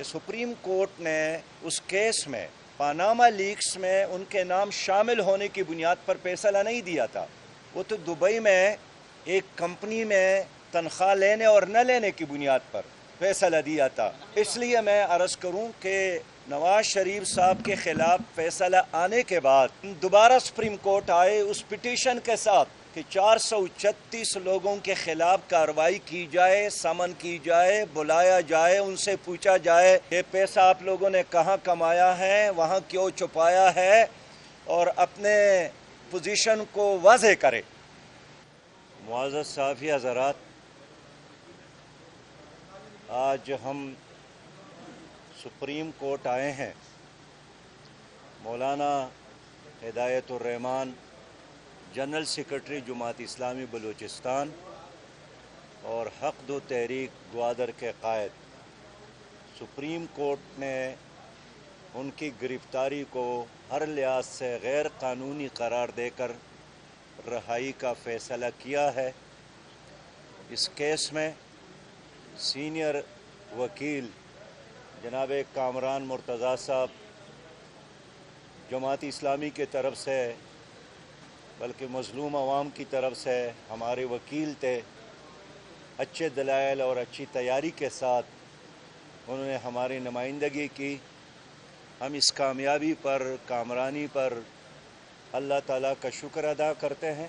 کہ supreme court نے اس case میں پاناما لیکس میں ان کے نام شامل ہونے کی بنیاد پر فیصلہ نہیں دیا تھا. وہ تو دبئی میں ایک کمپنی میں تنخواہ لینے اور نہ لینے کی بنیاد پر فیصلہ دیا تھا. اس لیے میں عرض کروں کہ نواز شریف صاحب کے خلاف فیصلہ آنے کے بعد دوبارہ سپریم کورٹ آئے اس پٹیشن کے ساتھ کہ 436 لوگوں کے خلاف کارروائی کی جائے، سمن کی جائے، بلایا جائے، ان سے پوچھا جائے یہ پیسہ آپ لوگوں نے کہاں کمایا ہے، وہاں کیوں چھپایا ہے، اور اپنے پوزیشن کو واضح کرے. معزز صحافی حضرات، آج ہم سپریم کورٹ آئے ہیں. مولانا ہدایت الرحمان جنرل سیکرٹری جماعت اسلامی بلوچستان اور حق و تحریک گوادر کے قائد، سپریم کورٹ نے ان کی گرفتاری کو ہر لحاظ سے غیر قانونی قرار دے کر رہائی کا فیصلہ کیا ہے. اس کیس میں سینئر وکیل جناب کامران مرتضیٰ صاحب جماعت اسلامی کی طرف سے بلکہ مظلوم عوام کی طرف سے ہمارے وکیل تھے. اچھے دلائل اور اچھی تیاری کے ساتھ انہوں نے ہماری نمائندگی کی. ہم اس کامیابی پر، کامرانی پر اللہ تعالیٰ کا شکر ادا کرتے ہیں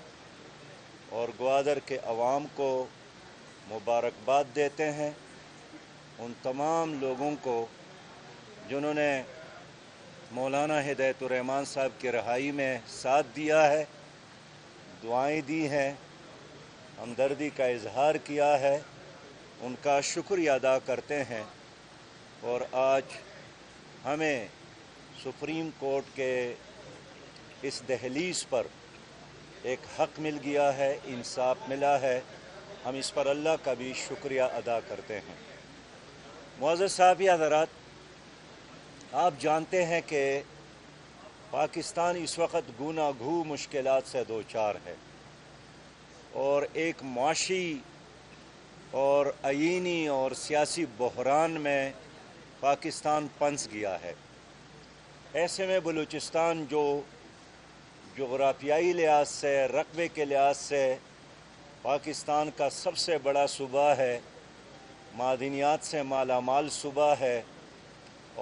اور گوادر کے عوام کو مبارکباد دیتے ہیں. ان تمام لوگوں کو جنہوں نے مولانا ہدایت الرحمان صاحب کی رہائی میں ساتھ دیا ہے، دعائیں دی ہیں، ہمدردی کا اظہار کیا ہے، ان کا شکریہ ادا کرتے ہیں. اور آج ہمیں سپریم کورٹ کے اس دہلیز پر ایک حق مل گیا ہے، انصاف ملا ہے. ہم اس پر اللہ کا بھی شکریہ ادا کرتے ہیں. معزز صحافی حضرات، آپ جانتے ہیں کہ پاکستان اس وقت گوناہ گو مشکلات سے دوچار ہے اور ایک معاشی اور آئینی اور سیاسی بحران میں پاکستان پھنس گیا ہے. ایسے میں بلوچستان جو جغرافیائی لحاظ سے، رقبے کے لحاظ سے پاکستان کا سب سے بڑا صوبہ ہے، معدنیات سے مالا مال صوبہ ہے،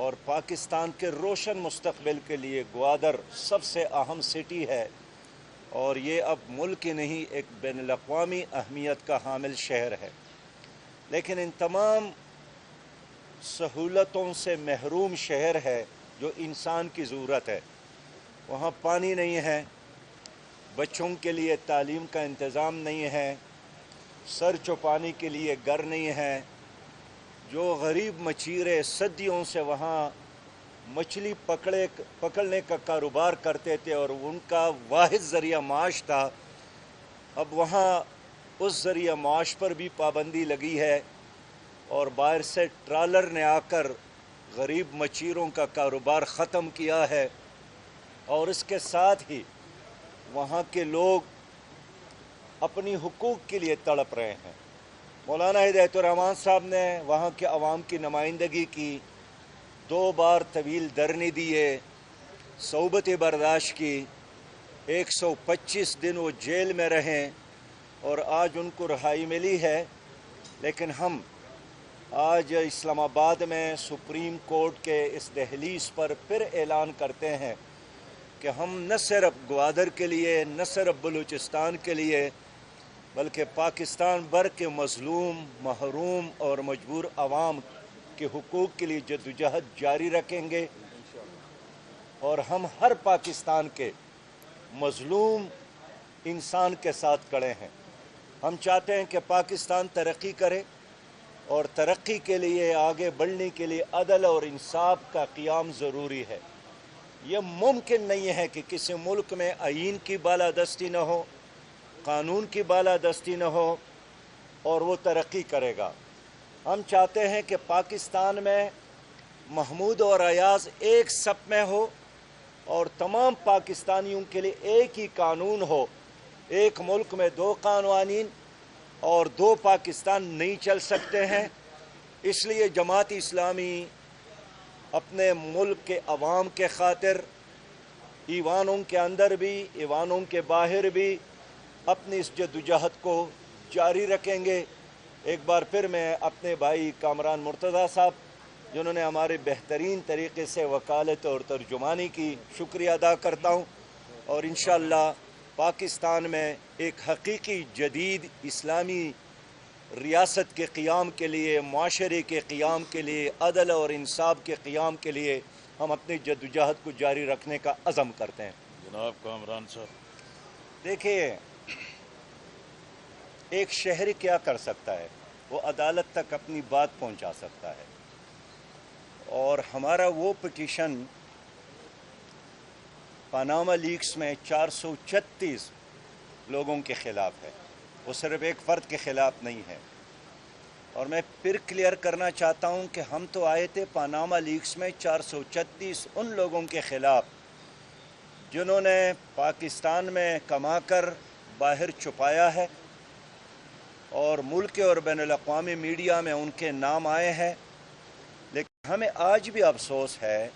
اور پاکستان کے روشن مستقبل کے لیے گوادر سب سے اہم سٹی ہے، اور یہ اب ملک ہی نہیں ایک بین الاقوامی اہمیت کا حامل شہر ہے. لیکن ان تمام سہولتوں سے محروم شہر ہے جو انسان کی ضرورت ہے. وہاں پانی نہیں ہے، بچوں کے لیے تعلیم کا انتظام نہیں ہے، سر چھپانے کے لیے گھر نہیں ہے. جو غریب مچھیرے صدیوں سے وہاں مچھلی پکڑنے کا کاروبار کرتے تھے اور ان کا واحد ذریعہ معاش تھا، اب وہاں اس ذریعہ معاش پر بھی پابندی لگی ہے اور باہر سے ٹرالر نے آ کر غریب مچھیروں کا کاروبار ختم کیا ہے. اور اس کے ساتھ ہی وہاں کے لوگ اپنی حقوق کے لیے تڑپ رہے ہیں. مولانا ہدایت الرحمان صاحب نے وہاں کے عوام کی نمائندگی کی، 2 بار طویل دھرنے دیے، صحبتیں برداشت کی، 125 دن وہ جیل میں رہیں اور آج ان کو رہائی ملی ہے. لیکن ہم آج اسلام آباد میں سپریم کورٹ کے اس دہلیز پر پھر اعلان کرتے ہیں کہ ہم نہ صرف گوادر کے لیے، نہ صرف بلوچستان کے لیے، بلکہ پاکستان بھر کے مظلوم، محروم اور مجبور عوام کے حقوق کے لیے جدوجہد جاری رکھیں گے. اور ہم ہر پاکستان کے مظلوم انسان کے ساتھ کھڑے ہیں. ہم چاہتے ہیں کہ پاکستان ترقی کرے، اور ترقی کے لیے، آگے بڑھنے کے لیے عدل اور انصاف کا قیام ضروری ہے. یہ ممکن نہیں ہے کہ کسی ملک میں آئین کی بالادستی نہ ہو، قانون کی بالادستی نہ ہو اور وہ ترقی کرے گا. ہم چاہتے ہیں کہ پاکستان میں محمود اور ایاز ایک صف میں ہو اور تمام پاکستانیوں کے لیے ایک ہی قانون ہو. ایک ملک میں 2 قوانین اور 2 پاکستان نہیں چل سکتے ہیں. اس لیے جماعت اسلامی اپنے ملک کے عوام کے خاطر ایوانوں کے اندر بھی ایوانوں کے باہر بھی اپنی اس جدوجہد کو جاری رکھیں گے۔ ایک بار پھر میں اپنے بھائی کامران مرتضیٰ صاحب جنہوں نے ہمارے بہترین طریقے سے وکالت اور ترجمانی کی شکریہ ادا کرتا ہوں، اور انشاءاللہ پاکستان میں ایک حقیقی جدید اسلامی ریاست کے قیام کے لیے، معاشرے کے قیام کے لیے، عدل اور انصاف کے قیام کے لیے ہم اپنی جدوجہد کو جاری رکھنے کا عزم کرتے ہیں۔ جناب کامران صاحب، دیکھیے، ایک شہری کیا کر سکتا ہے؟ وہ عدالت تک اپنی بات پہنچا سکتا ہے، اور ہمارا وہ پٹیشن پاناما لیکس میں 436 لوگوں کے خلاف ہے، وہ صرف ایک فرد کے خلاف نہیں ہے۔ اور میں پھر کلیئر کرنا چاہتا ہوں کہ ہم تو آئے تھے پاناما لیکس میں 436 ان لوگوں کے خلاف جنہوں نے پاکستان میں کما کر باہر چھپایا ہے، اور ملک اور بین الاقوامی میڈیا میں ان کے نام آئے ہیں۔ لیکن ہمیں آج بھی افسوس ہے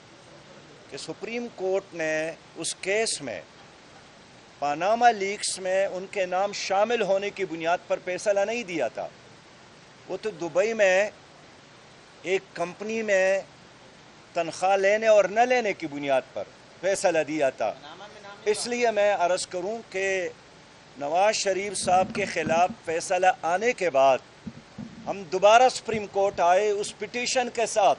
کہ سپریم کورٹ نے اس کیس میں پاناما لیکس میں ان کے نام شامل ہونے کی بنیاد پر فیصلہ نہیں دیا تھا۔ وہ تو دبئی میں ایک کمپنی میں تنخواہ لینے اور نہ لینے کی بنیاد پر فیصلہ دیا تھا۔ اس لیے میں عرض کروں کہ نواز شریف صاحب کے خلاف فیصلہ آنے کے بعد ہم دوبارہ سپریم کورٹ آئے اس پٹیشن کے ساتھ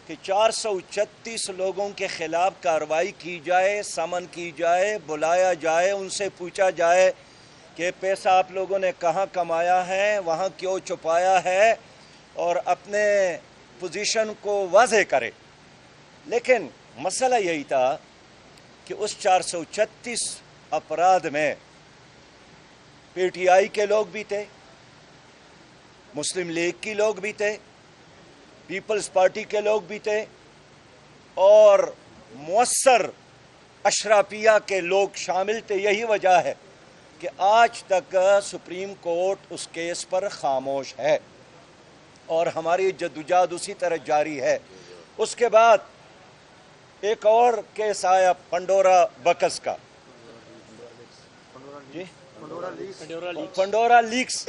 کہ 436 لوگوں کے خلاف کارروائی کی جائے، سمن کی جائے، بلایا جائے، ان سے پوچھا جائے کہ پیسہ آپ لوگوں نے کہاں کمایا ہے، وہاں کیوں چھپایا ہے، اور اپنے پوزیشن کو واضح کرے۔ لیکن مسئلہ یہی تھا کہ اس 436 افراد میں پی ٹی آئی کے لوگ بھی تھے، مسلم لیگ کی لوگ بھی تھے، پیپلز پارٹی کے لوگ بھی تھے، اور مؤثر اشرافیہ کے لوگ شامل تھے۔ یہی وجہ ہے کہ آج تک سپریم کورٹ اس کیس پر خاموش ہے، اور ہماری جدوجہد اسی طرح جاری ہے۔ اس کے بعد ایک اور کیس آیا پنڈورا بکس کا، جی پنڈورا لیکس۔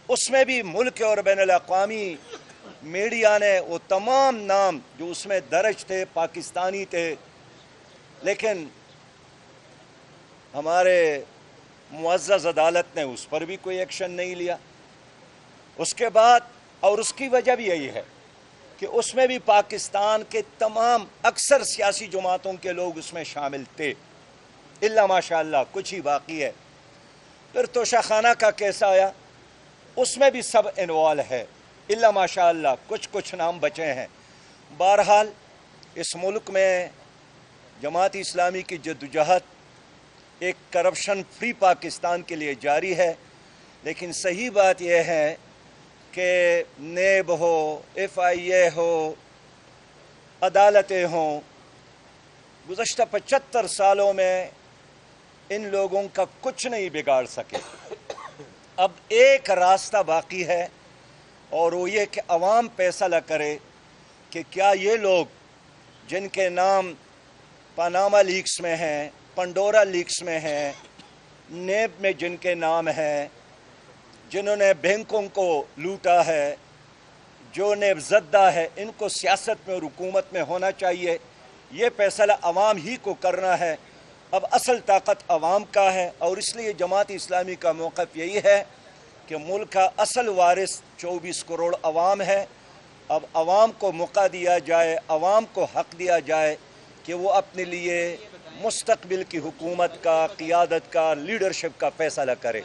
اس میں بھی ملک اور بین الاقوامی میڈیا نے وہ تمام نام جو اس میں درج تھے پاکستانی تھے، لیکن ہمارے معزز عدالت نے اس پر بھی کوئی ایکشن نہیں لیا۔ اس کے بعد، اور اس کی وجہ بھی یہی ہے کہ اس میں بھی پاکستان کے تمام اکثر سیاسی جماعتوں کے لوگ اس میں شامل تھے، الا ماشاءاللہ کچھ ہی باقی ہے۔ پھر توشہ خانہ کا کیس آیا، اس میں بھی سب انوالو ہے، الا ماشاءاللہ کچھ نام بچے ہیں۔ بہرحال اس ملک میں جماعت اسلامی کی جدوجہد ایک کرپشن فری پاکستان کے لیے جاری ہے، لیکن صحیح بات یہ ہے کہ نیب ہو، ایف آئی اے ہو، عدالتیں ہوں، گزشتہ 75 سالوں میں ان لوگوں کا کچھ نہیں بگاڑ سکے۔ اب ایک راستہ باقی ہے، اور وہ یہ کہ عوام فیصلہ کرے کہ کیا یہ لوگ جن کے نام پاناما لیکس میں ہیں، پنڈورا لیکس میں ہیں، نیب میں جن کے نام ہیں، جنہوں نے بینکوں کو لوٹا ہے، جو نیب زدہ ہے، ان کو سیاست میں اور حکومت میں ہونا چاہیے۔ یہ فیصلہ عوام ہی کو کرنا ہے۔ اب اصل طاقت عوام کا ہے، اور اس لیے جماعت اسلامی کا موقف یہی ہے کہ ملک کا اصل وارث 24 کروڑ عوام ہے۔ اب عوام کو موقع دیا جائے، عوام کو حق دیا جائے کہ وہ اپنے لیے مستقبل کی حکومت کا، قیادت کا، لیڈرشپ کا فیصلہ کرے۔